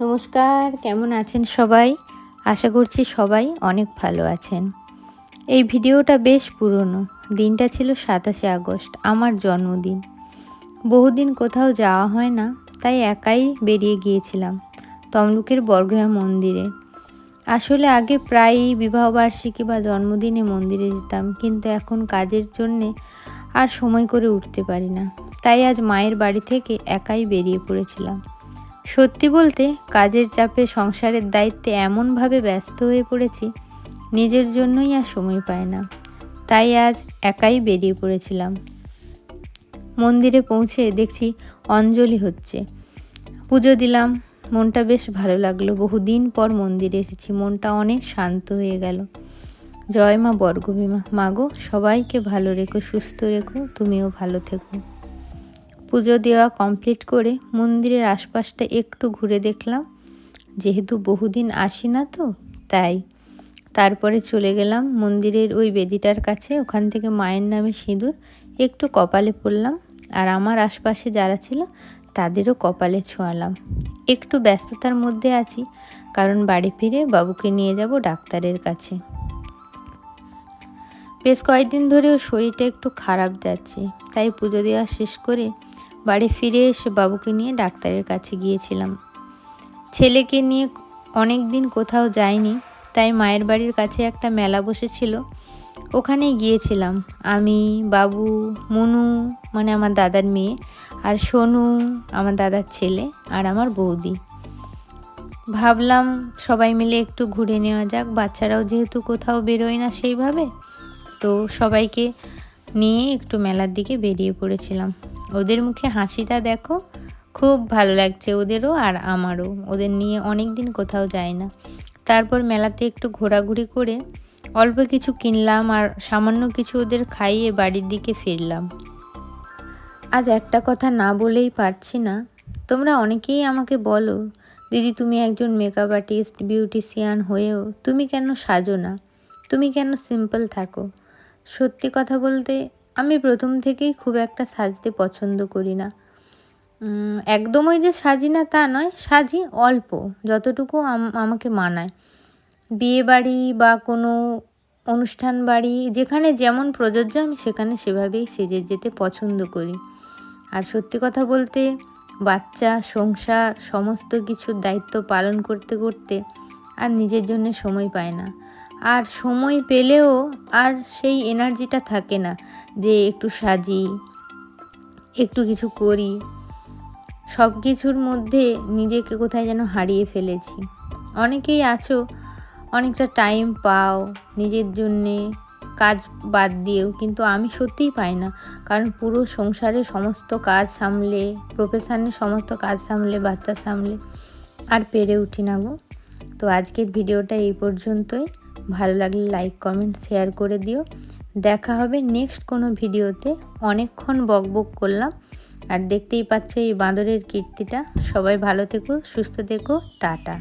নমস্কার, কেমন আছেন সবাই? আশা করছি সবাই অনেক ভালো আছেন। এই ভিডিওটা বেশ পুরনো। দিনটা ছিল ২৭শে আগস্ট, আমার জন্মদিন। বহুদিন কোথাও যাওয়া হয় না, তাই একাই বেরিয়ে গিয়েছিলাম তমলুকের বড়ঘা মন্দিরে। আসলে আগে প্রায়ই বিবাহবার্ষিকী বা জন্মদিনে মন্দিরে যেতাম, কিন্তু এখন কাজের জন্যে আর সময় করে উঠতে পারি না। তাই আজ মায়ের বাড়ি থেকে একাই বেরিয়ে পড়েছিলাম। সত্যি বলতে কাজের চাপে, সংসারের দায়িত্বে এমনভাবে ব্যস্ত হয়ে পড়েছি, নিজের জন্যই আর সময় পায় না। তাই আজ একাই বেরিয়ে পড়েছিলাম। মন্দিরে পৌঁছে দেখছি অঞ্জলি হচ্ছে। পুজো দিলাম, মনটা বেশ ভালো লাগলো। বহুদিন পর মন্দিরে এসেছি, মনটা অনেক শান্ত হয়ে গেল। জয় মা বর্গভীমা। মাগো, সবাইকে ভালো রেখো, সুস্থ রেখো, তুমিও ভালো থেকো। পুজো দেওয়া কমপ্লিট করে মন্দিরের আশপাশটা একটু ঘুরে দেখলাম, যেহেতু বহুদিন আসি না তো তাই। তারপরে চলে গেলাম মন্দিরের ওই বেদিটার কাছে। ওখান থেকে মায়ের নামে সিঁদুর একটু কপালে পরলাম, আর আমার আশপাশে যারা ছিল তাদেরও কপালে ছোঁয়ালাম। একটু ব্যস্ততার মধ্যে আছি, কারণ বাড়ি ফিরে বাবুকে নিয়ে যাব ডাক্তারের কাছে। বেশ কয়েকদিন ধরে ওর শরীরটা একটু খারাপ যাচ্ছে, তাই পুজো দেওয়া শেষ করে বাড়ি ফিরে এসে বাবুকে নিয়ে ডাক্তারের কাছে গিয়েছিলাম। ছেলেকে নিয়ে অনেক দিন কোথাও যাইনি, তাই মায়ের বাড়ির কাছে একটা মেলা বসেছিল, ওখানেই গিয়েছিলাম। আমি, বাবু, মনু মানে আমার দাদার মেয়ে, আর সোনু আমার দাদার ছেলে, আর আমার বৌদি। ভাবলাম সবাই মিলে একটু ঘুরে নেওয়া যাক, বাচ্চারাও যেহেতু কোথাও বেরোয় না সেইভাবে, তো সবাইকে নিয়ে একটু মেলার দিকে বেরিয়ে পড়েছিলাম। ওদের মুখে হাসিটা দেখো, খুব ভালো লাগছে ওদেরও আর আমারও। ওদের নিয়ে অনেক দিন কোথাও যাই না। তারপর মেলাতে একটু ঘোরাঘুরি করে অল্প কিছু কিনলাম, আর সামান্য কিছু ওদের খাইয়ে বাড়ির দিকে ফিরলাম। আজ একটা কথা না বলেই পারছি না। তোমরা অনেকেই আমাকে বলো, দিদি তুমি একজন মেকআপ আর্টিস্ট, বিউটিশিয়ান হয়েও তুমি কেন সাজো না, তুমি কেন সিম্পল থাকো? সত্যি কথা বলতে আমি প্রথম থেকেই খুব একটা সাজতে পছন্দ করি না। একদমই যে সাজি না তা নয়, সাজি অল্প, যতটুকু আমাকে মানায়। বিয়ে বাড়ি বা কোনো অনুষ্ঠান বাড়ি যেখানে যেমন প্রযোজ্য আমি সেখানে সেভাবেই সেজে যেতে পছন্দ করি। আর সত্যি কথা বলতে বাচ্চা, সংসার, সমস্ত কিছুর দায়িত্ব পালন করতে করতে আর নিজের জন্য সময় পায় না। আর সময় পেলেও আর সেই এনার্জিটা থাকে না যে একটু সাজি, একটু কিছু করি। সব কিছুর মধ্যে নিজেকে কোথায় যেন হারিয়ে ফেলেছি। অনেকেই আছো অনেকটা টাইম পাও নিজের জন্যে, কাজ বাদ দিয়েও, কিন্তু আমি সত্যিই পাই না। কারণ পুরো সংসারে সমস্ত কাজ সামলে, প্রফেশনের সমস্ত কাজ সামলে, বাচ্চা সামলে আর পেরে উঠি না গো। তো আজকের ভিডিওটা এই পর্যন্তই। ভালো লাগলে লাইক, কমেন্ট, শেয়ার করে দিও। দেখা হবে নেক্সট কোনো ভিডিওতে। অনেকক্ষণ বকবক করলাম, আর দেখতেই পাচ্ছ এই বাঁদরের কীর্তিটা। সবাই ভালো থেকো, সুস্থ থেকো, টাটা।